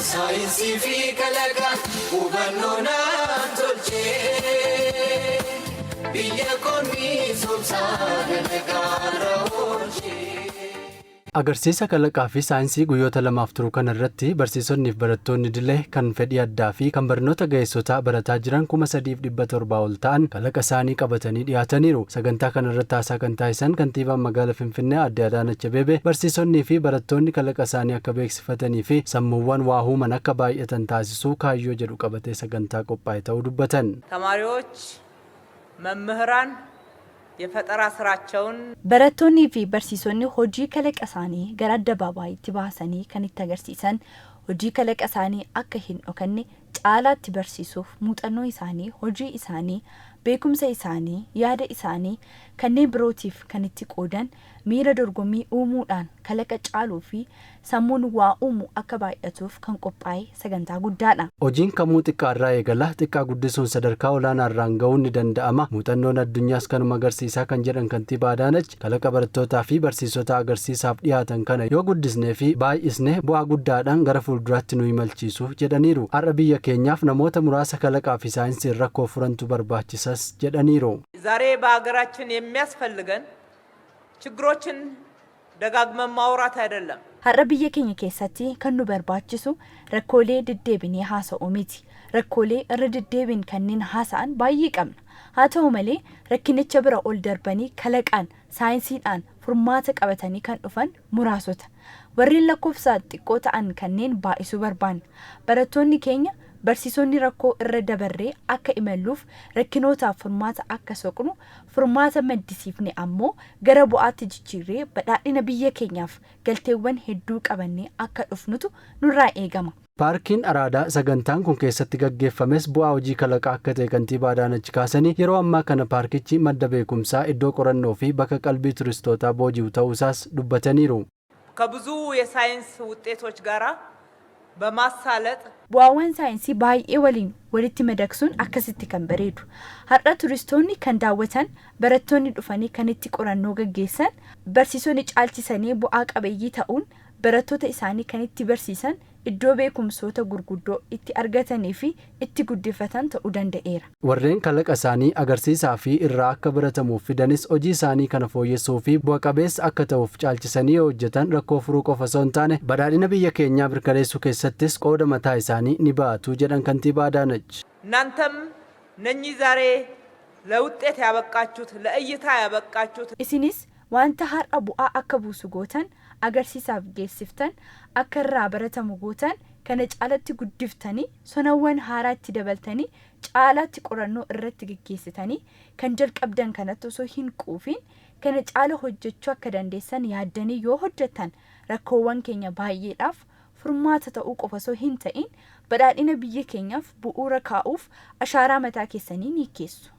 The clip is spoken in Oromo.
saayinsii fi kalaqa hubannoonaan tolchee biyya koomii somsaa dalagaarra oolchee. Agarsiisa kalaqaa fi saayinsii guyyoota lamaaf turu kana irratti barsiisonni fi barattoonni dilee kan fedhii addaa fi kan barnoota ga'eessotaa barataa jiran 3,700 ol ta'an kalaqa isaanii qabatanii dhiyaataniiru. Sagantaa kana irratti haasaa kan taasisan kantiibaan magaalaa Finfinnee Aadde Adaanach Abeebee barsiisonnii fi barattoonni kalaqa isaanii akka beeksifatanii fi sammuuwwan waa uuman akka baay'atan taasisuu kaayyoo jedhu qabatee sagantaa qophaa'e ta'uu dubbatan. ተማሪዎች መምህራን የፈጠራ ስራቸውን barattoonni fi barsiisonni hojii kalaqa isaanii gara addabaabayitti baasanii kan itti agarsiisan hojii kalaqa isaanii akka hin dhokanne caalaatti barsiisuuf muuxannoo isaanii hojii isaanii beekumsa isaanii yaada isaanii kanneen birootiif kan itti qoodan miira dorgommii uumuudhaan kalaqa caaluu fi sammuun waa uumu akka baay'atuuf kan qophaa'e sagantaa guddaadha. Hojiin kamuu xiqqaa irraa eegala xiqqaa guddisuun sadarkaa olaanaa irraan ga'uun ni danda'ama. Muuxannoon addunyaas kanuma agarsiisaa kan jedhan kantiibaa Adaanach kalaqa barattootaa fi barsiisota agarsiisaaf dhiyaatan kana yoo guddisnee fi baay'isnee bu'aa guddaadhaan gara fuulduraatti nu imalchiisu jedhaniiru. Har'a biyya keenyaaf namoota muraasa kalaqaa fi saayinsiin rakkoo furantu barbaachisas jedhaniiru. ዛሬ በአገራችን የሚያስፈልገን ችግሮችን ደጋግመን ማውራት አይደለም. har'a biyya keenya keessatti kan nu barbaachisu rakkoolee deddeebinee haasa'uu miti. Rakkoolee irra deddeebiin kanneen haasa'an baay'ee qabna. Haa ta'u malee rakkinicha bira ol darbanii kalaqaan saayinsiidhaan furmaata qabatanii kan dhufan muraasota. Warreen lakkoofsaan xiqqoo ta'an kanneen baay'isuu barbaanna. Barattoonni keenya barsiisonni rakkoo irra dabarree akka imalluuf rakkinootaaf furmaata akka soqnu furmaata maddisiifne ammoo gara bu'aatti jijjiirree badhaadhina biyya keenyaaf galteewwan hedduu qabannee akka dhufnutu nurraa eegama. Paarkiin Araadaa sagantaan kun keessatti gaggeeffames bu'aa hojii kalaqaa akka ta'e kantiibaa Adaanach kaasanii yeroo ammaa kana paarkichi madda beekumsaa iddoo qorannoo fi bakka qalbii turistootaa booji'u ta'uusaas dubbataniiru. ከብዙ የሳይንስ ውጤቶች ጋራ በማሳለጥ bu'aawwan saayinsii baay'ee waliin walitti madaqsuun akkasitti kan bareedu. Har'a turistoonni kan daawwatan barattoonni dhufanii kan itti qorannoo gaggeessan barsiisonni caalchisanii bu'aa qabeeyyii ta'uun barattoota isaanii kan itti barsiisan iddoo beekumsoota gurguddoo itti argatanii fi itti guddifatan ta'uu danda'eera. Warreen kalaqa isaanii agarsiisaa fi irraa akka baratamuuf fidanis hojii isaanii kana fooyyessuu fi bu'a qabeessa akka ta'uuf caalchisanii yoo hojjetan rakkoo furuu qofa osoo hin taane badhaadhina biyya keenyaa mirkaneessuu keessattis qooda mataa isaanii ni ba'atu jedhan kantiibaa Adaanach. እናንተም እነኚህ ዛሬ ለውጤት ያበቃችሁት ለእይታ ያበቃችሁት isinis wanta har'a bu'aa akka buusu gootan agarsiisaaf geessiftan akka irraa baratamu gootan kana caalatti guddiftanii sonawwan haaraatti dabaltanii caalaatti qorannoo irratti gaggeessitanii kan jalqabdan kanatti osoo hin quufin kana caala hojjechuu akka dandeessan yaaddanii yoo hojjetan rakkoowwan keenya baay'eedhaaf furmaata ta'uu qofa osoo hin ta'in badhaadhina biyya keenyaaf bu'uura kaa'uuf ashaaraa mataa keessanii ni keessu.